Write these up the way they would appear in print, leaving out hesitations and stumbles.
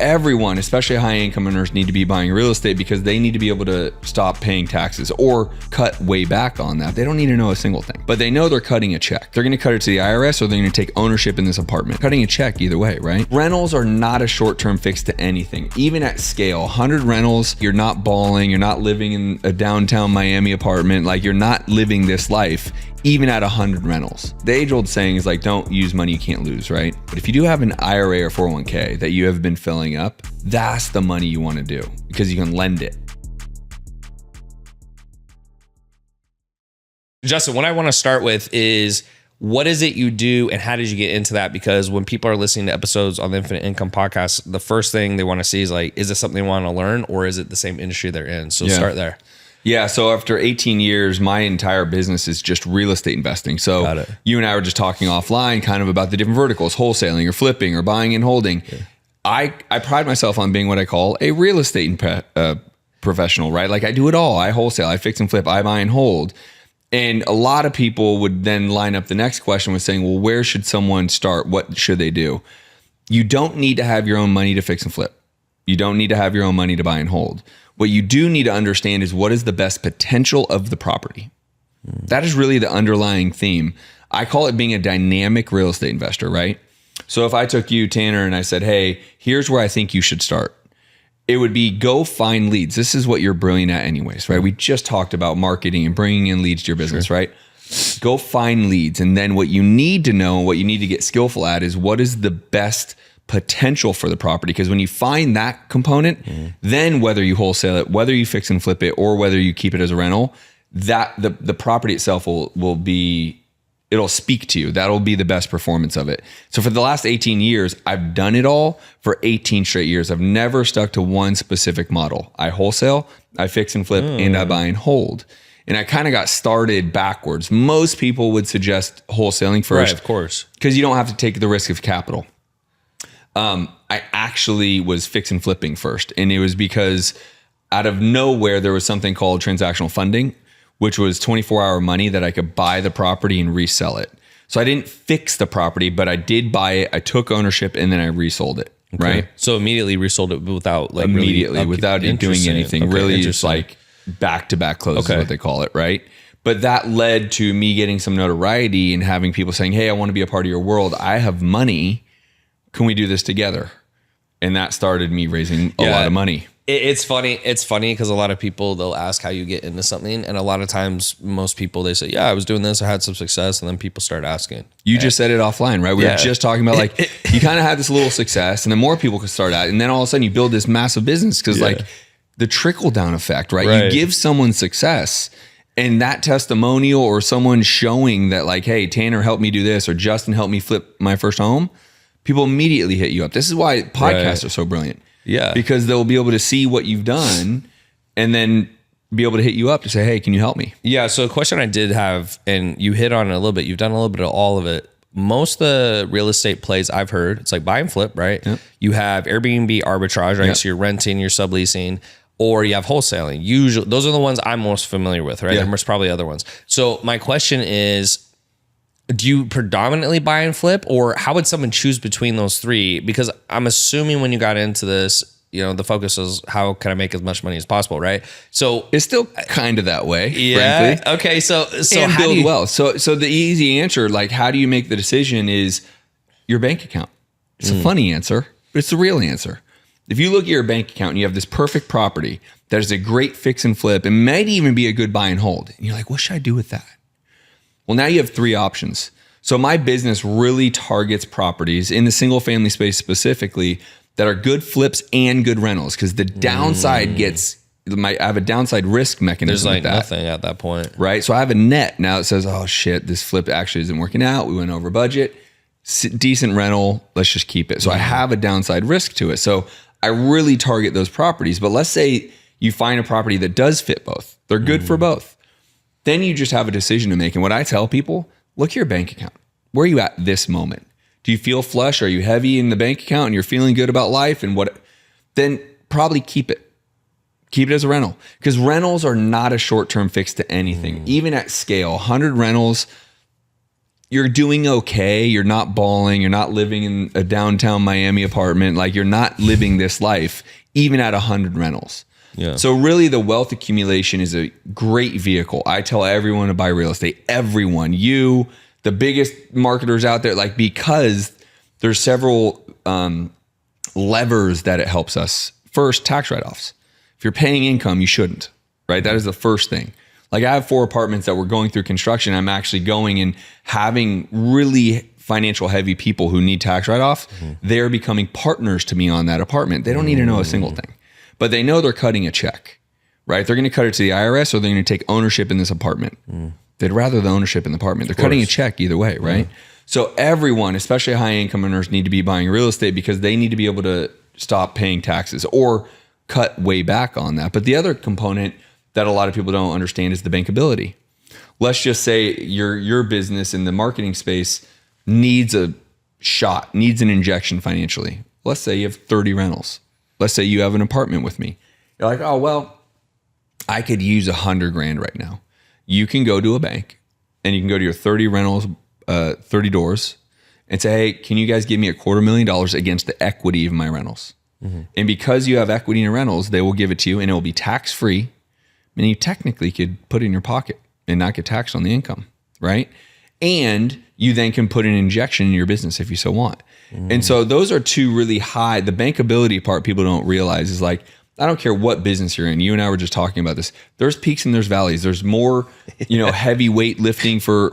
everyone, especially high income earners, need to be buying real estate because they need to be able to stop paying taxes or cut way back on that. They don't need to know a single thing, but they know they're cutting a check. They're going to cut it to the IRS or they're going to take ownership in this apartment. Cutting a check either way, right? Rentals are not a short-term fix to anything. Even at scale, 100 rentals, you're not balling, you're not living in a downtown Miami apartment, like you're not living this life. Even at 100 rentals. The age-old saying is like, don't use money you can't lose, right? But if you do have an IRA or 401k that you have been filling up, that's the money you want to do because you can lend it. Justin, what I want to start with is, what is it you do and how did you get into that? Because when people are listening to episodes on the Infinite Income podcast, the first thing they want to see is like, is this something they want to learn or is it the same industry they're in? So start there. Yeah. So after 18 years, my entire business is just real estate investing. So you and I were just talking offline kind of about the different verticals, wholesaling or flipping or buying and holding. Yeah. I pride myself on being what I call a real estate professional, right? Like I do it all. I wholesale, I fix and flip, I buy and hold. And a lot of people would then line up the next question with saying, well, where should someone start? What should they do? You don't need to have your own money to fix and flip. You don't need to have your own money to buy and hold. What you do need to understand is what is the best potential of the property. That is really the underlying theme. I call it being a dynamic real estate investor, right? So if I took you, Tanner, and I said, hey, here's where I think you should start. It would be go find leads. This is what you're brilliant at anyways, right? We just talked about marketing and bringing in leads to your business, right? Go find leads. And then what you need to know, what you need to get skillful at is what is the best potential for the property. Because when you find that component, then whether you wholesale it, whether you fix and flip it, or whether you keep it as a rental, that the property itself will be, it'll speak to you. That'll be the best performance of it. So for the last 18 years, I've done it all for 18 straight years. I've never stuck to one specific model. I wholesale, I fix and flip, and I buy and hold. And I kind of got started backwards. Most people would suggest wholesaling first. Right, of course. Because you don't have to take the risk of capital. I actually was fix and flipping first. And it was because out of nowhere, there was something called transactional funding, which was 24-hour money that I could buy the property and resell it. So I didn't fix the property, but I did buy it. I took ownership and then I resold it. Okay. Right. So immediately resold it without like without doing anything. Okay, really just like back-to-back close is what they call it. Right. But that led to me getting some notoriety and having people saying, hey, I want to be a part of your world. I have money. Can we do this together? And that started me raising a lot of money. It's funny. It's funny because a lot of people, they'll ask how you get into something. And a lot of times, most people, they say, yeah, I was doing this. I had some success. And then people start asking. You just said it offline, right? We were just talking about like, you kind of had this little success and then more people could start out. And then all of a sudden you build this massive business because like the trickle down effect, right? You give someone success and that testimonial or someone showing that like, hey, Tanner helped me do this or Justin helped me flip my first home. People immediately hit you up. This is why podcasts are so brilliant. Yeah. Because they'll be able to see what you've done and then be able to hit you up to say, hey, can you help me? Yeah. So a question I did have, and you hit on it a little bit, you've done a little bit of all of it. Most of the real estate plays I've heard, it's like buy and flip, right? Yep. You have Airbnb arbitrage, right? Yep. So you're renting, you're subleasing, or you have wholesaling. Usually, those are the ones I'm most familiar with, right? Yeah. There's probably other ones. So my question is, do you predominantly buy and flip, or how would someone choose between those three? Because I'm assuming when you got into this, you know, the focus is how can I make as much money as possible, right? So it's still kind of that way, frankly. Okay. So and how build well. So the easy answer, like how do you make the decision, is your bank account. It's a funny answer, but it's the real answer. If you look at your bank account and you have this perfect property that is a great fix and flip, and might even be a good buy and hold, and you're like, what should I do with that? Well, now you have three options. So my business really targets properties in the single family space specifically that are good flips and good rentals, because the downside I have a downside risk mechanism. There's like nothing at that point. Right. So I have a net now that says, oh shit, this flip actually isn't working out. We went over budget, decent rental. Let's just keep it. So I have a downside risk to it. So I really target those properties. But let's say you find a property that does fit both. They're good for both. Then you just have a decision to make. And what I tell people, look at your bank account. Where are you at this moment? Do you feel flush? Are you heavy in the bank account and you're feeling good about life? And then probably keep it. Keep it as a rental, because rentals are not a short-term fix to anything. Even at scale, 100 rentals, you're doing okay. You're not balling. You're not living in a downtown Miami apartment. Like you're not living this life, even at 100 rentals. Yeah. So really the wealth accumulation is a great vehicle. I tell everyone to buy real estate. Everyone, you, the biggest marketers out there, like, because there's several levers that it helps us. First, tax write-offs. If you're paying income, you shouldn't, right? That is the first thing. Like I have 4 apartments that we're going through construction. I'm actually going and having really financial heavy people who need tax write-off. They're becoming partners to me on that apartment. They don't need to know a single thing, but they know they're cutting a check, right? They're going to cut it to the IRS or they're going to take ownership in this apartment. They'd rather the ownership in the apartment. They're cutting a check either way, right? So everyone, especially high income earners, need to be buying real estate because they need to be able to stop paying taxes or cut way back on that. But the other component that a lot of people don't understand is the bankability. Let's just say your business in the marketing space needs a shot, needs an injection financially. Let's say you have 30 rentals. Let's say you have an apartment with me. You're like, oh, well, I could use $100,000 right now. You can go to a bank and you can go to your 30 rentals, 30 doors and say, hey, can you guys give me $250,000 against the equity of my rentals? And because you have equity in rentals, they will give it to you and it will be tax-free. And you technically could put it in your pocket and not get taxed on the income, right? And you then can put an injection in your business if you so want. And so those are two really high. The bankability part people don't realize is like, I don't care what business you're in. You and I were just talking about this. There's peaks and there's valleys. There's more, heavyweight lifting for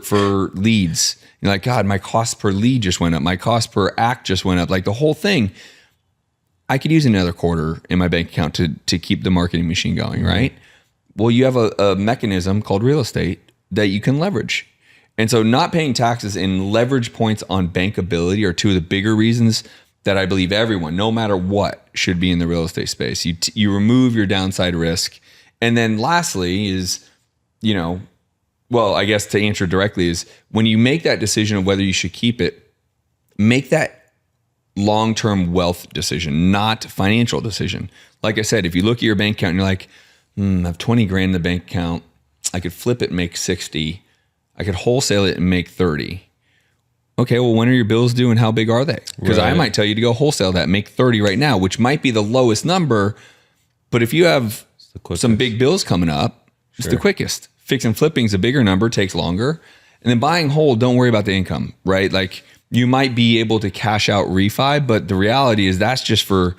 leads. You're like, God, my cost per lead just went up. My cost per act just went up. Like the whole thing. I could use another quarter in my bank account to keep the marketing machine going, right? Well, you have a mechanism called real estate that you can leverage. And so not paying taxes and leverage points on bankability are two of the bigger reasons that I believe everyone, no matter what, should be in the real estate space. You remove your downside risk. And then lastly is, I guess to answer directly is when you make that decision of whether you should keep it, make that long-term wealth decision, not financial decision. Like I said, if you look at your bank account and you're like, I have 20 grand in the bank account. I could flip it and make 60. I could wholesale it and make 30. Okay, well, when are your bills due and how big are they? Because I might tell you to go wholesale that, make 30 right now, which might be the lowest number. But if you have some big bills coming up, it's the quickest. Fix and flipping is a bigger number, takes longer. And then buying whole, don't worry about the income, right? Like you might be able to cash out refi, but the reality is that's just for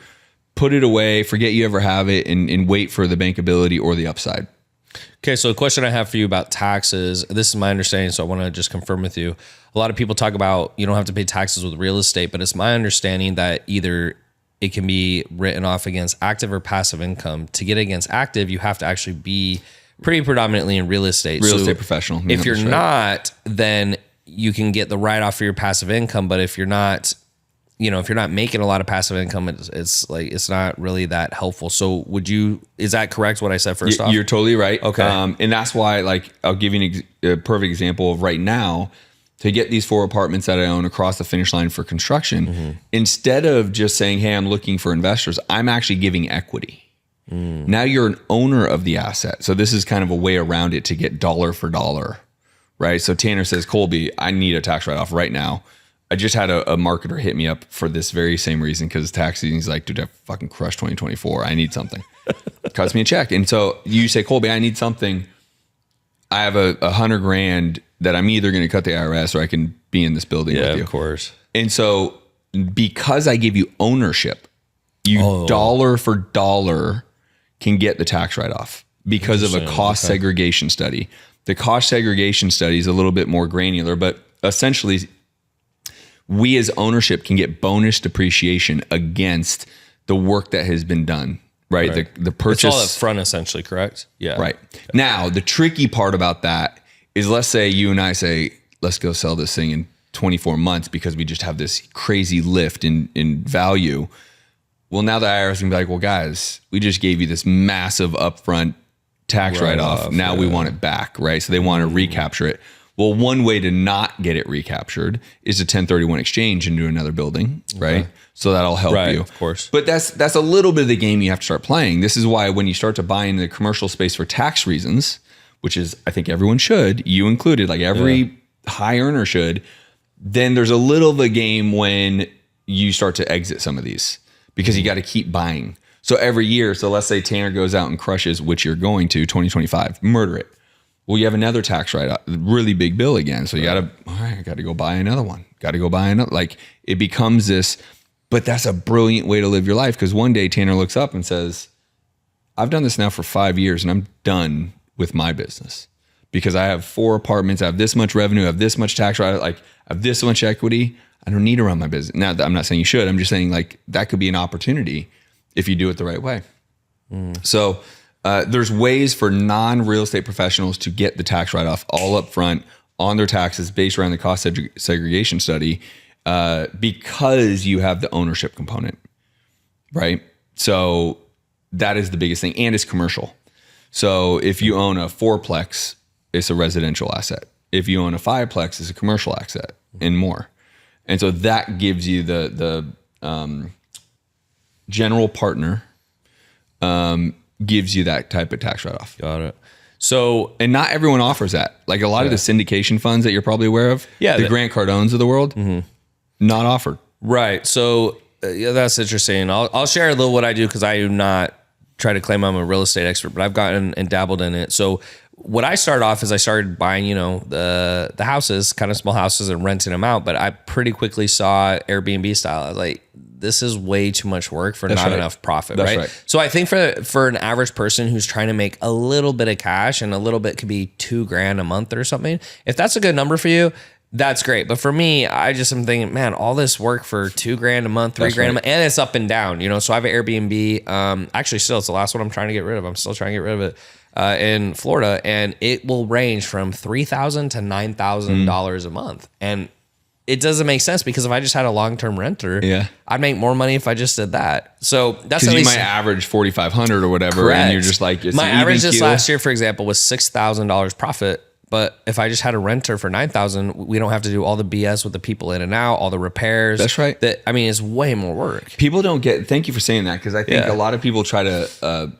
put it away, forget you ever have it, and wait for the bankability or the upside. Okay, so a question I have for you about taxes. This is my understanding, so I want to just confirm with you. A lot of people talk about you don't have to pay taxes with real estate, but it's my understanding that either it can be written off against active or passive income. To get against active, you have to actually be pretty predominantly in real estate. Real estate professional. If you're not, then you can get the write-off for your passive income. But if you're not, if you're not making a lot of passive income, it's not really that helpful. So is that correct what I said first off? You're totally right. Okay. And that's why, I'll give you a perfect example of right now, to get these 4 apartments that I own across the finish line for construction, instead of just saying, hey, I'm looking for investors, I'm actually giving equity. Now you're an owner of the asset. So this is kind of a way around it to get dollar for dollar, right? So Tanner says, Colby, I need a tax write-off right now. I just had a marketer hit me up for this very same reason because tax season. He's like, dude, I fucking crushed 2024. I need something. Cuts me a check. And so you say, Colby, I need something. I have $100,000 that I'm either going to cut the IRS or I can be in this building with you. Yeah, of course. And so because I give you ownership, you dollar for dollar can get the tax write-off because of a cost segregation study. The cost segregation study is a little bit more granular, but essentially we as ownership can get bonus depreciation against the work that has been done, right? The purchase. It's all up front essentially, correct? Yeah. Right. Now, the tricky part about that is, let's say you and I say, let's go sell this thing in 24 months because we just have this crazy lift in value. Well, now the IRS can be like, well, guys, we just gave you this massive upfront tax write-off. Now we want it back, right? So they want to recapture it. Well, one way to not get it recaptured is to 1031 exchange into another building, right? So that'll help you. Of course. But that's a little bit of the game you have to start playing. This is why when you start to buy into the commercial space for tax reasons, which is, I think everyone should, you included, like every high earner should, then there's a little of a game when you start to exit some of these because you got to keep buying. So every year, so let's say Tanner goes out and crushes, which you're going to 2025, murder it. Well, you have another tax write-off, really big bill again. So you got to, all right, I got to go buy another one. Got to go buy another. Like it becomes this, but that's a brilliant way to live your life. Because one day Tanner looks up and says, I've done this now for 5 years and I'm done with my business because I have 4 apartments. I have this much revenue. I have this much tax write-off. Like I have this much equity. I don't need to run my business. Now, I'm not saying you should. I'm just saying like that could be an opportunity if you do it the right way. So there's ways for non-real estate professionals to get the tax write-off all up front on their taxes based around the cost segregation study because you have the ownership component, right? So that is the biggest thing. And it's commercial. So if you own a 4-plex, it's a residential asset. If you own a 5-plex, it's a commercial asset and more. And so that gives you the general partner gives you that type of tax write-off. Got it. So, and not everyone offers that. Like a lot of the syndication funds that you're probably aware of, the Grant Cardones of the world, not offered. Right. So that's interesting. I'll share a little what I do because I do not try to claim I'm a real estate expert, but I've gotten and dabbled in it. So what I started off is I started buying, the houses, kind of small houses and renting them out. But I pretty quickly saw Airbnb style. I was like, this is way too much work for not enough profit, right? So I think for an average person who's trying to make a little bit of cash, and a little bit could be $2,000 a month or something, if that's a good number for you, that's great. But for me, I just am thinking, man, all this work for $2,000 a month, $3,000 a month, and it's up and down, So I have an Airbnb. Actually, still, it's the last one I'm trying to get rid of. I'm still trying to get rid of it in Florida, and it will range from $3,000 to $9,000 a month, and it doesn't make sense because if I just had a long-term renter, I'd make more money if I just did that. So that's at you least might average 4,500 or whatever, correct. And you're just like, it's my average this last year, for example, was $6,000 profit. But if I just had a renter for $9,000, we don't have to do all the BS with the people in and out, all the repairs. That's right. It's way more work. People don't get. Thank you for saying that because I think a lot of people try to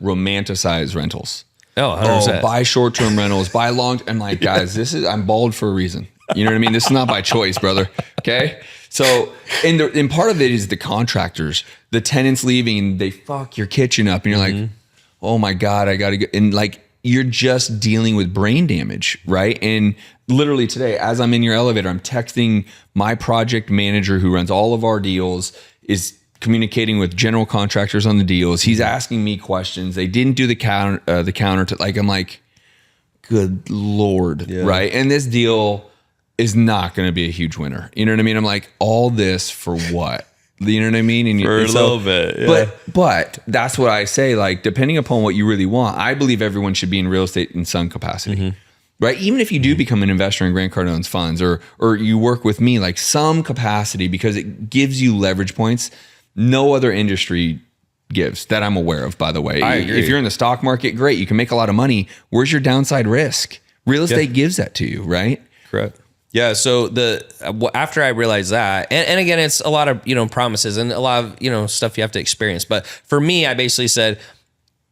romanticize rentals. Oh, 100%. Buy short-term rentals, buy long. I'm like, guys, I'm bald for a reason. You know what I mean? This is not by choice, brother. Okay. So, and part of it is the contractors, the tenants leaving, they fuck your kitchen up and you're like, oh my God, I got to go. And like, you're just dealing with brain damage, right? And literally today, as I'm in your elevator, I'm texting my project manager who runs all of our deals, is communicating with general contractors on the deals. He's asking me questions. They didn't do the counter to, like, I'm like, good Lord, right? And this deal is not going to be a huge winner. You know what I mean? I'm like, all this for what? You know what I mean? And for a little bit. But that's what I say, like, depending upon what you really want, I believe everyone should be in real estate in some capacity, right? Even if you do become an investor in Grant Cardone's funds or you work with me, like some capacity, because it gives you leverage points no other industry gives that I'm aware of, by the way. I agree. If you're in the stock market, great. You can make a lot of money. Where's your downside risk? Real estate gives that to you, right? Correct. Yeah. So after I realized that, and again, it's a lot of, promises and a lot of, stuff you have to experience. But for me, I basically said,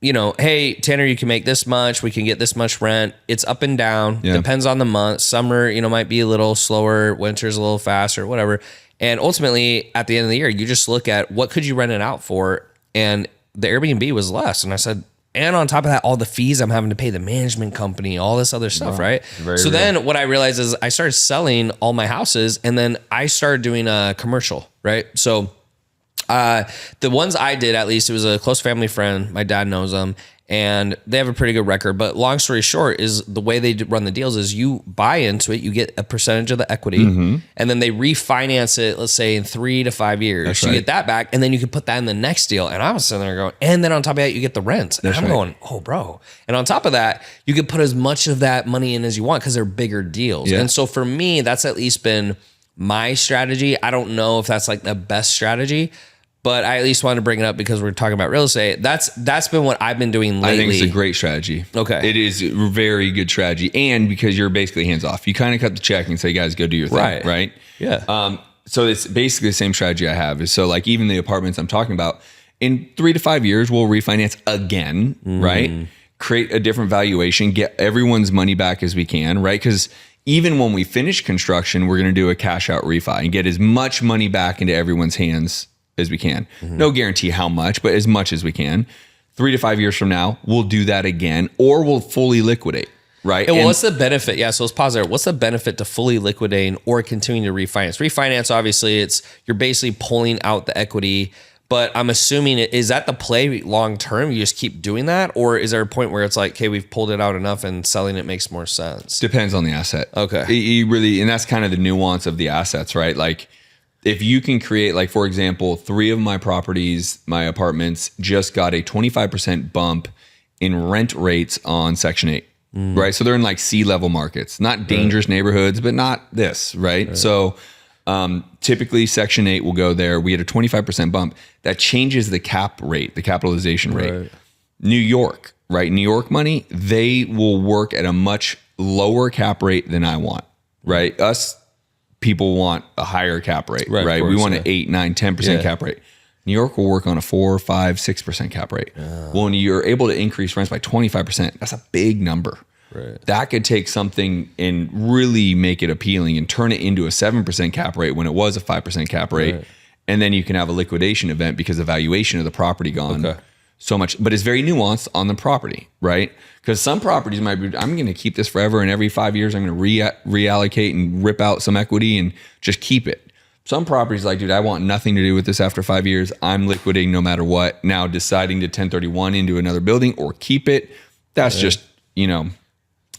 hey, Tanner, you can make this much. We can get this much rent. It's up and down. Yeah. Depends on the month. Summer, might be a little slower. Winter's a little faster, whatever. And ultimately, at the end of the year, you just look at what could you rent it out for, and the Airbnb was less. And I said, and on top of that, all the fees I'm having to pay the management company, all this other stuff, right? So then what I realized is I started selling all my houses, and then I started doing a commercial, right? So the ones I did, at least, it was a close family friend. My dad knows them, and they have a pretty good record. But long story short is the way they run the deals is you buy into it, you get a percentage of the equity, and then they refinance it, let's say in 3 to 5 years. That's you get that back, and then you can put that in the next deal. And I was sitting there going, and then on top of that, you get the rent. And I'm going, oh, bro. And on top of that, you can put as much of that money in as you want because they're bigger deals. Yeah. And so for me, that's at least been my strategy. I don't know if that's like the best strategy, but I at least wanted to bring it up because we're talking about real estate. That's been what I've been doing lately. I think it's a great strategy. Okay. It is a very good strategy. And because you're basically hands off, you kind of cut the check and say, guys, go do your thing. Right. Yeah. So it's basically the same strategy I have is so like even the apartments I'm talking about in 3 to 5 years, we'll refinance again, right? Create a different valuation, get everyone's money back as we can, right? Because even when we finish construction, we're going to do a cash out refi and get as much money back into everyone's hands as we can. No guarantee how much, but as much as we can. 3 to 5 years from now, we'll do that again, or we'll fully liquidate. Right. And what's the benefit? Yeah. So let's pause there. What's the benefit to fully liquidating or continuing to refinance? Refinance, obviously, you're basically pulling out the equity, but I'm assuming is that the play long term? You just keep doing that? Or is there a point where it's like, okay, we've pulled it out enough and selling it makes more sense? Depends on the asset. Okay. You really, and that's kind of the nuance of the assets, right? Like if you can create, like, for example, 3 of my properties, my apartments just got a 25% bump in rent rates on Section 8. Right. So they're in like C-level markets, not dangerous neighborhoods, but not this. Right. So typically Section 8 will go there. We had a 25% bump that changes the cap rate, the capitalization rate. New York, right? New York money, they will work at a much lower cap rate than I want. Right. Us people want a higher cap rate. Right. We want an 8, 9, 10% cap rate. New York will work on a 4, 5, 6% cap rate. Well, when you're able to increase rents by 25%, that's a big number. Right. That could take something and really make it appealing and turn it into a 7% cap rate when it was a 5% cap rate. Right. And then you can have a liquidation event because the valuation of the property gone so much. But it's very nuanced on the property, right? Because some properties might be, I'm going to keep this forever, and every 5 years I'm going to reallocate and rip out some equity and just keep it. Some properties like, dude, I want nothing to do with this after 5 years. I'm liquidating no matter what. Now deciding to 1031 into another building or keep it, that's just,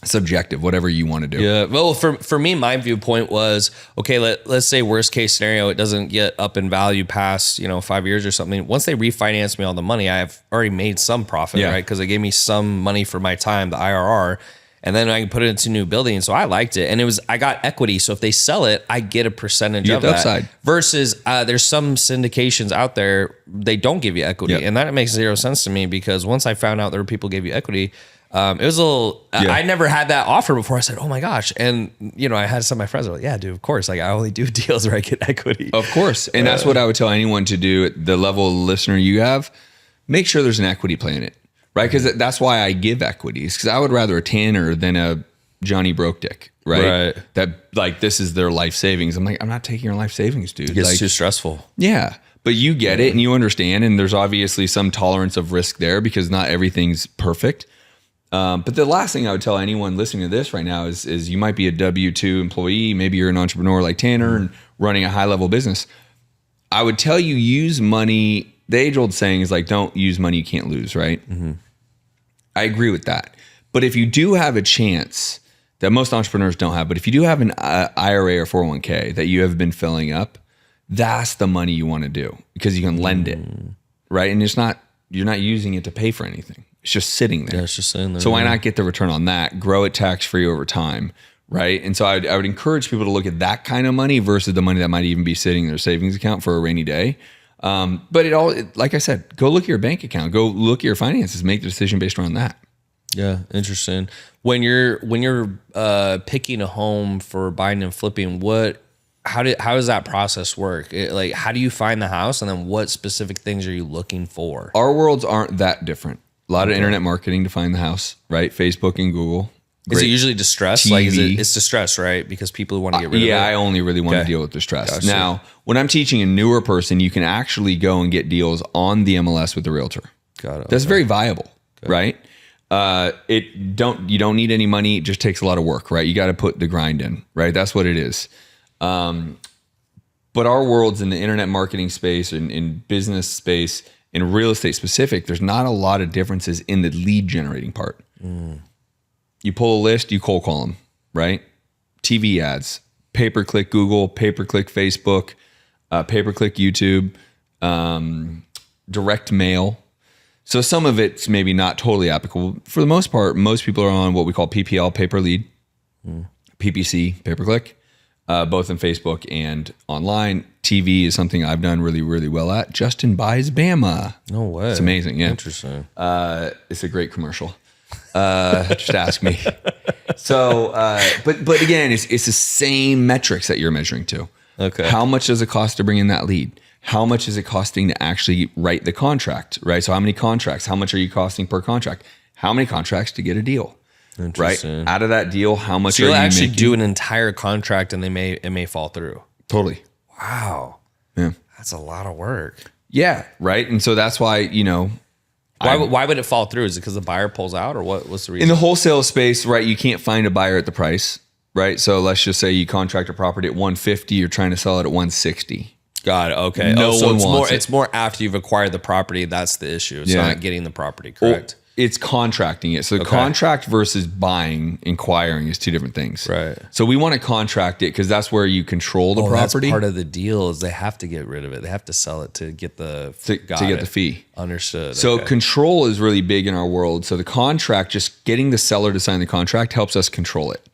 subjective, whatever you want to do. Yeah. Well, for me, my viewpoint was, okay, let's say worst case scenario, it doesn't get up in value past, 5 years or something. Once they refinance me all the money, I've already made some profit, right? Because they gave me some money for my time, the IRR. And then I can put it into new buildings. So I liked it. And I got equity. So if they sell it, I get a percentage of that. Upside. Versus there's some syndications out there, they don't give you equity. And that makes zero sense to me, because once I found out there were people who gave you equity, it was a little, I never had that offer before. I said, oh my gosh. And, I had some of my friends were like, yeah, dude, of course. Like, I only do deals where I get equity. Of course. And that's what I would tell anyone to do at the level of listener you have. Make sure there's an equity play in it. Right? Because that's why I give equities. Because I would rather a Tanner than a Johnny Broke Dick. Right? That, like, this is their life savings. I'm like, I'm not taking your life savings, dude. It's too stressful. Yeah. But you get it and you understand. And there's obviously some tolerance of risk there because not everything's perfect. But the last thing I would tell anyone listening to this right now is you might be a W-2 employee. Maybe you're an entrepreneur like Tanner and running a high level business. I would tell you, use money. The age old saying is like, don't use money you can't lose, right? I agree with that. But if you do have a chance that most entrepreneurs don't have, but if you do have an IRA or 401k that you have been filling up, that's the money you want to do because you can lend it, right? And you're not using it to pay for anything. It's just sitting there. Yeah, it's just sitting there. So why not get the return on that? Grow it tax-free over time, right? And so I would encourage people to look at that kind of money versus the money that might even be sitting in their savings account for a rainy day. But like I said, go look at your bank account, go look at your finances, make the decision based around that. Yeah, interesting. When you're picking a home for buying and flipping, how does that process work? How do you find the house, and then what specific things are you looking for? Our worlds aren't that different. A lot of internet marketing to find the house, right? Facebook and Google. Is it usually distress? TV. It's distress, right? Because people want to get rid of it. Yeah, I only really want to deal with distress. Gotcha. Now, when I'm teaching a newer person, you can actually go and get deals on the MLS with the realtor. Got it. That's very viable, right? You don't need any money. It just takes a lot of work, right? You got to put the grind in, right? That's what it is. But our worlds in the internet marketing space and in business space, in real estate specific, there's not a lot of differences in the lead generating part. You pull a list, you cold call them, right? TV ads, pay-per-click Google, pay-per-click Facebook, pay-per-click YouTube, direct mail. So some of it's maybe not totally applicable. For the most part, most people are on what we call PPL, pay-per-lead, PPC, pay-per-click, both in Facebook and online. TV is something I've done really, really well at. Justin Buys Bama. No way. It's amazing. Yeah. Interesting. It's a great commercial. Just ask me. So, but again, it's the same metrics that you're measuring to. Okay. How much does it cost to bring in that lead? How much is it costing to actually write the contract, right? So how many contracts? How much are you costing per contract? How many contracts to get a deal? right? Out of that deal, how much so you'll are you actually making? do an entire contract and it may fall through. Totally. Wow. Yeah. That's a lot of work. Yeah. Right. And so that's why, Why would it fall through? Is it because the buyer pulls out, or what's the reason? in the wholesale space, right, you can't find a buyer at the price, right? So let's just say you contract a property at 150, you're trying to sell it at 160. Got it. Okay. No one wants it. It's more after you've acquired the property. That's the issue. It's not getting the property, Well, correct? it's contracting it. So the contract versus buying, inquiring is two different things. Right. So we want to contract it because that's where you control the property. That's part of the deal is they have to get rid of it. They have to sell it to get the to get the fee. Understood. So control is really big in our world. So the contract, just getting the seller to sign the contract helps us control it.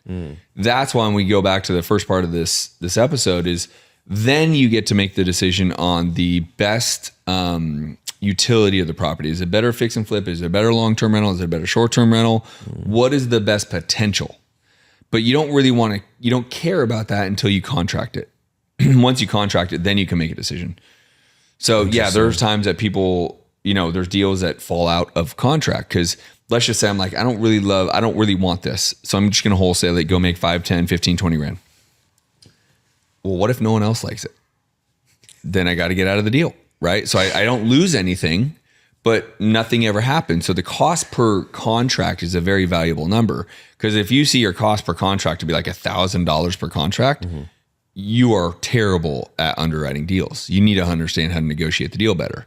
That's why when we go back to the first part of this episode is then you get to make the decision on the best utility of the property. Is it better fix and flip? Is it better long-term rental? Is it better short-term rental? What is the best potential? But you don't really you don't care about that until you contract it. Once you contract it, then you can make a decision. So yeah, there's times that people, there's deals that fall out of contract because let's just say I'm like, I don't really want this. So I'm just going to wholesale it, go make 5, 10, 15, 20 grand. Well, what if no one else likes it? Then I got to get out of the deal. Right. So I don't lose anything, but nothing ever happens. So the cost per contract is a very valuable number because if you see your cost per contract to be like $1,000 per contract, you are terrible at underwriting deals. You need to understand how to negotiate the deal better.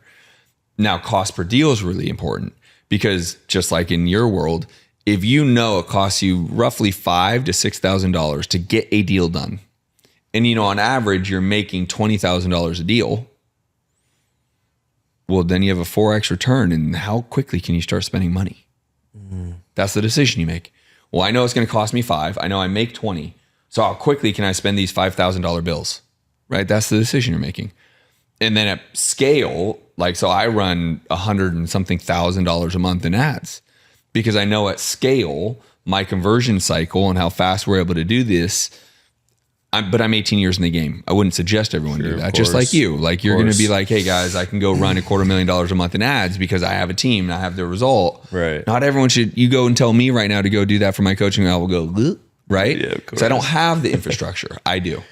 Now, cost per deal is really important because just like in your world, if you know it costs you roughly $5,000 to $6,000 to get a deal done, and on average you're making $20,000 a deal. Well, then you have a 4x return, and how quickly can you start spending money? That's the decision you make. Well, I know it's going to cost me 5. I know I make 20. So how quickly can I spend these $5,000 bills? Right? That's the decision you're making. And then at scale, so I run $100 and something thousand a month in ads because I know at scale, my conversion cycle and how fast we're able to do this. But I'm 18 years in the game. I wouldn't suggest everyone do that. Just like you. You're going to be like, hey guys, I can go run $250,000 a month in ads because I have a team and I have the result. Right. Not everyone should. You go and tell me right now to go do that for my coaching. I will go, "Bleh," right? Yeah, of course. Because I don't have the infrastructure. I do.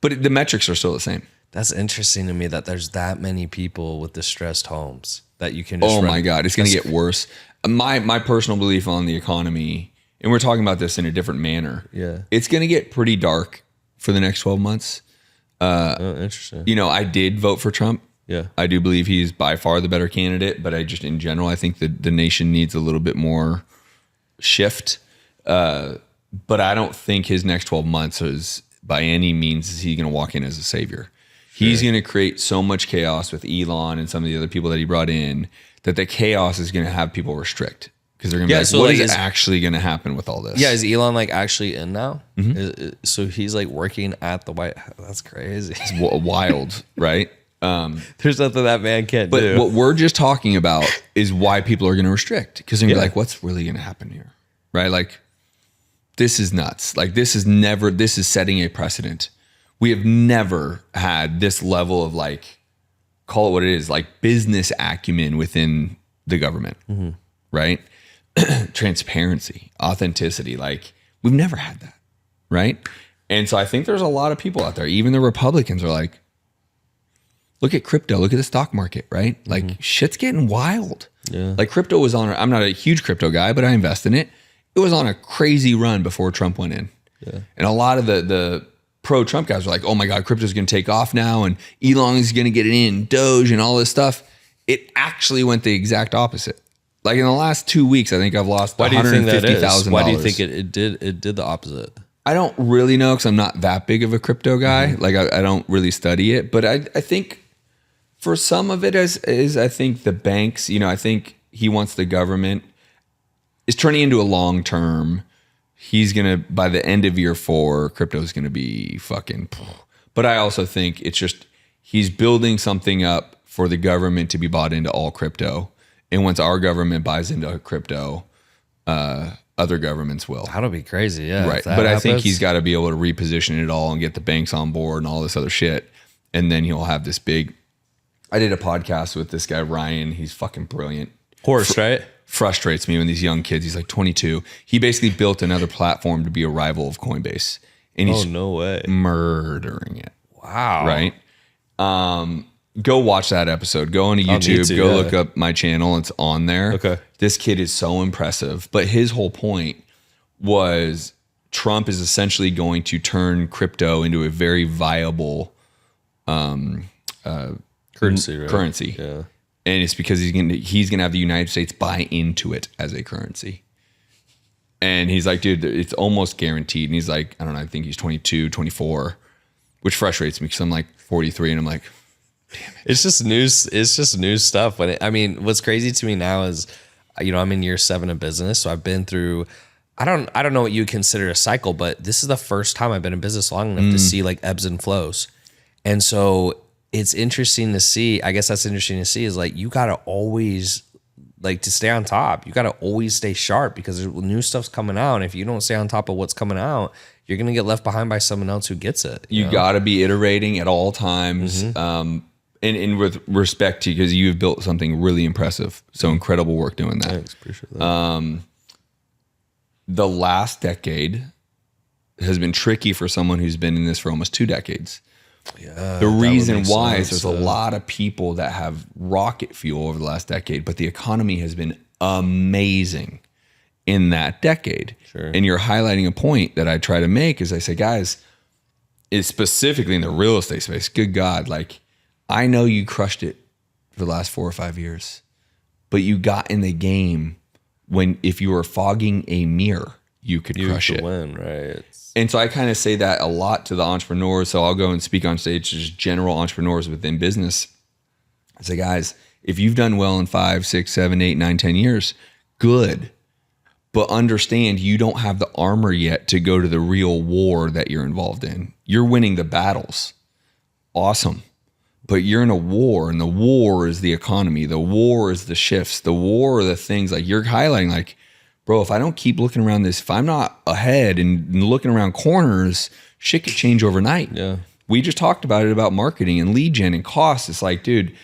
But the metrics are still the same. That's interesting to me that there's that many people with distressed homes that you can just my God. It's going to get worse. My personal belief on the economy, and we're talking about this in a different manner. Yeah. It's going to get pretty dark for the next 12 months. Interesting. I did vote for Trump. Yeah. I do believe he's by far the better candidate, but in general, I think that the nation needs a little bit more shift. But I don't think his next 12 months is by any means is he going to walk in as a savior. Sure. He's going to create so much chaos with Elon and some of the other people that he brought in that the chaos is going to have people restrict. Because they're going to be like, what is actually going to happen with all this? Yeah, is Elon actually in now? So he's working at the White House. That's crazy. It's wild, right? There's nothing that man can't do. But what we're just talking about is why people are going to restrict. Because they're going to be like, what's really going to happen here? Right? This is nuts. This is setting a precedent. We have never had this level of call it what it is, business acumen within the government, right? Transparency, authenticity. We've never had that, right? And so I think there's a lot of people out there, even the Republicans are like, look at crypto, look at the stock market, right? Shit's getting wild. Yeah. Crypto was I'm not a huge crypto guy, but I invest in it. It was on a crazy run before Trump went in. Yeah. And a lot of the pro-Trump guys were like, oh my God, crypto's going to take off now. And Elon is going to get it in, Doge and all this stuff. It actually went the exact opposite. In the last 2 weeks, I think I've lost $150,000. Why do you think it did the opposite? I don't really know because I'm not that big of a crypto guy. I don't really study it. But I think for some of it is I think the banks, I think he wants the government is turning into a long term. He's going to, by the end of year 4, crypto is going to be fucking. But I also think it's just he's building something up for the government to be bought into all crypto. And once our government buys into crypto, other governments will. That'll be crazy, yeah. Right. But I think he's got to be able to reposition it all and get the banks on board and all this other shit. And then he'll have this big. I did a podcast with this guy, Ryan. He's fucking brilliant. Horse, right? frustrates me when these young kids, he's like 22. He basically built another platform to be a rival of Coinbase. And he's no way. murdering it. Wow. Right? Go watch that episode. Go onto YouTube. Go look up my channel. It's on there. Okay. This kid is so impressive. But his whole point was Trump is essentially going to turn crypto into a very viable currency. Right? Currency. Yeah. And it's because he's gonna have the United States buy into it as a currency. And he's like, dude, it's almost guaranteed. And he's like, I don't know, I think he's 22, 24, which frustrates me because I'm like 43 and I'm like, damn it. It's just news. It's just new stuff. But what's crazy to me now is, I'm in year 7 of business. So I've been through, I don't know what you consider a cycle, but this is the first time I've been in business long enough to see like ebbs and flows. And so it's interesting to see, I guess that's interesting to see is like, you got to always like to stay on top. You got to always stay sharp because new stuff's coming out. And if you don't stay on top of what's coming out, you're going to get left behind by someone else who gets it. You got to be iterating at all times. And with respect to, because you've built something really impressive. So incredible work doing that. Thanks, appreciate that. The last decade has been tricky for someone who's been in this for almost 2 decades. Yeah, the reason why is there's a lot of people that have rocket fuel over the last decade, but the economy has been amazing in that decade. Sure. And you're highlighting a point that I try to make is I say, guys, it's specifically in the real estate space. Good God. Like, I know you crushed it for the last 4 or 5 years, but you got in the game when, if you were fogging a mirror, you could crush it. Win, right? And so I kind of say that a lot to the entrepreneurs. So I'll go and speak on stage to just general entrepreneurs within business. I say, guys, if you've done well in 5, 6, 7, 8, 9, 10 years, good. But understand you don't have the armor yet to go to the real war that you're involved in. You're winning the battles. Awesome. But you're in a war, and the war is the economy. The war is the shifts. The war are the things like you're highlighting, like, bro, if I don't keep looking around this, if I'm not ahead and looking around corners, shit could change overnight. Yeah. We just talked about it, about marketing and lead gen and costs. It's like, dude,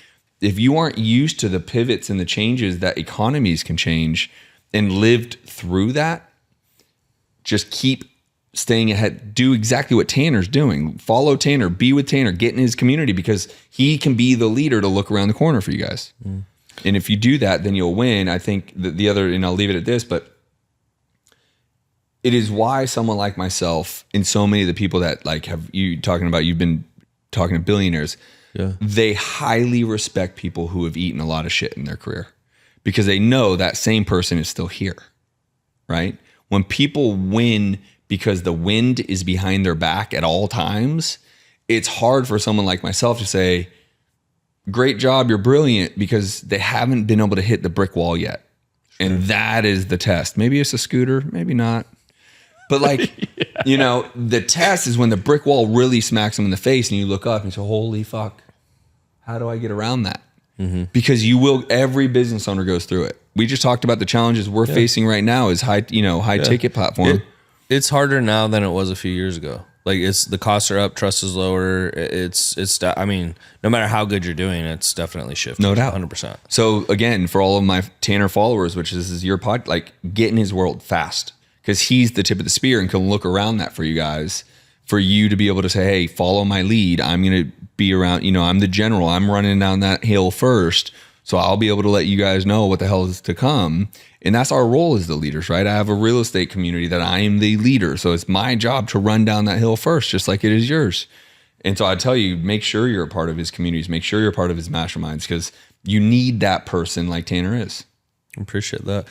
if you aren't used to the pivots and the changes that economies can change and lived through that, just keep staying ahead. Do exactly what Tanner's doing. Follow Tanner, be with Tanner, get in his community because he can be the leader to look around the corner for you guys. And if you do that, then you'll win. I think the other, and I'll leave it at this, but it is why someone like myself and so many of the people that like have you talking about, you've been talking to billionaires, they highly respect people who have eaten a lot of shit in their career because they know that same person is still here, right? When people win because the wind is behind their back at all times, it's hard for someone like myself to say, great job, you're brilliant, because they haven't been able to hit the brick wall yet. Sure. And that is the test. Maybe it's a scooter, maybe not. But like, the test is when the brick wall really smacks them in the face and you look up and say, holy fuck, how do I get around that? Because every business owner goes through it. We just talked about the challenges we're facing right now is high ticket platform. It's harder now than it was a few years ago. Like the costs are up, trust is lower. No matter how good you're doing, it's definitely shifted. No doubt. 100%. So again, for all of my Tanner followers, which this is your pod, like get in his world fast because he's the tip of the spear and can look around that for you guys, for you to be able to say, hey, follow my lead. I'm going to be around, I'm the general. I'm running down that hill first. So I'll be able to let you guys know what the hell is to come. And that's our role as the leaders, right? I have a real estate community that I am the leader. So it's my job to run down that hill first, just like it is yours. And so I tell you, make sure you're a part of his communities. Make sure you're a part of his masterminds because you need that person like Tanner is. I appreciate that.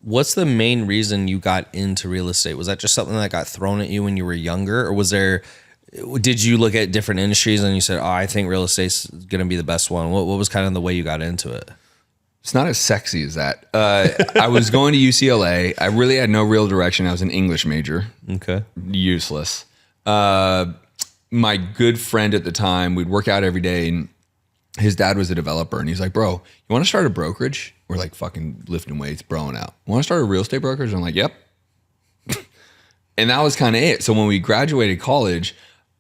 What's the main reason you got into real estate? Was that just something that got thrown at you when you were younger? Or did you look at different industries and you said, I think real estate's going to be the best one? What was kind of the way you got into it? It's not as sexy as that. I was going to UCLA. I really had no real direction. I was an English major. Okay. Useless. My good friend at the time, we'd work out every day and his dad was a developer and he's like, bro, you want to start a brokerage? We're like fucking lifting weights, broing out. Want to start a real estate brokerage? I'm like, yep. And that was kind of it. So when we graduated college,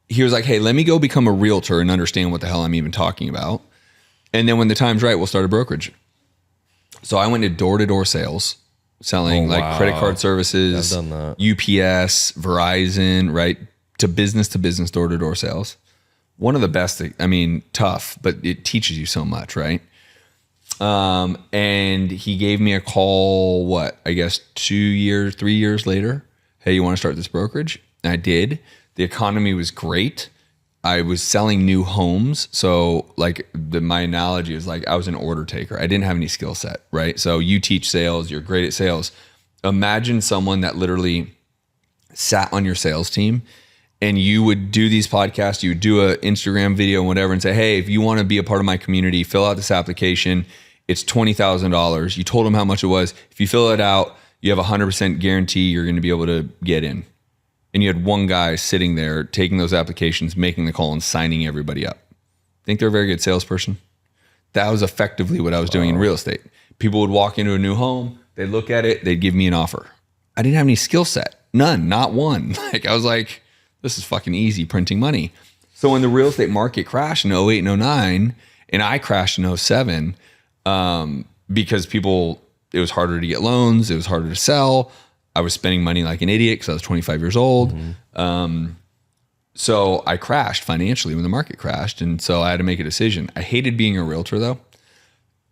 he was like, hey, let me go become a realtor and understand what the hell I'm even talking about. And then when the time's right, we'll start a brokerage. So I went to door-to-door sales, selling like credit card services, I've done that. UPS, Verizon, right? To business door-to-door sales. One of the best, I mean, tough, but it teaches you so much, right? And he gave me a call, I guess 3 years later. Hey, you want to start this brokerage? And I did. The economy was great. I was selling new homes. So like my analogy is like I was an order taker. I didn't have any skill set, right? So you teach sales, you're great at sales. Imagine someone that literally sat on your sales team and you would do these podcasts, you would do an Instagram video and whatever and say, hey, if you want to be a part of my community, fill out this application. It's $20,000. You told them how much it was. If you fill it out, you have a 100% guarantee you're going to be able to get in. And you had one guy sitting there taking those applications, making the call and signing everybody up. Think they're a very good salesperson? That was effectively what I was doing in real estate. People would walk into a new home, they'd look at it, they'd give me an offer. I didn't have any skill set. None, not one. Like I was like, this is fucking easy printing money. So when the real estate market crashed in 08 and 09, and I crashed in 07, because it was harder to get loans, it was harder to sell. I was spending money like an idiot because I was 25 years old. So I crashed financially when the market crashed. And so I had to make a decision. I hated being a realtor though.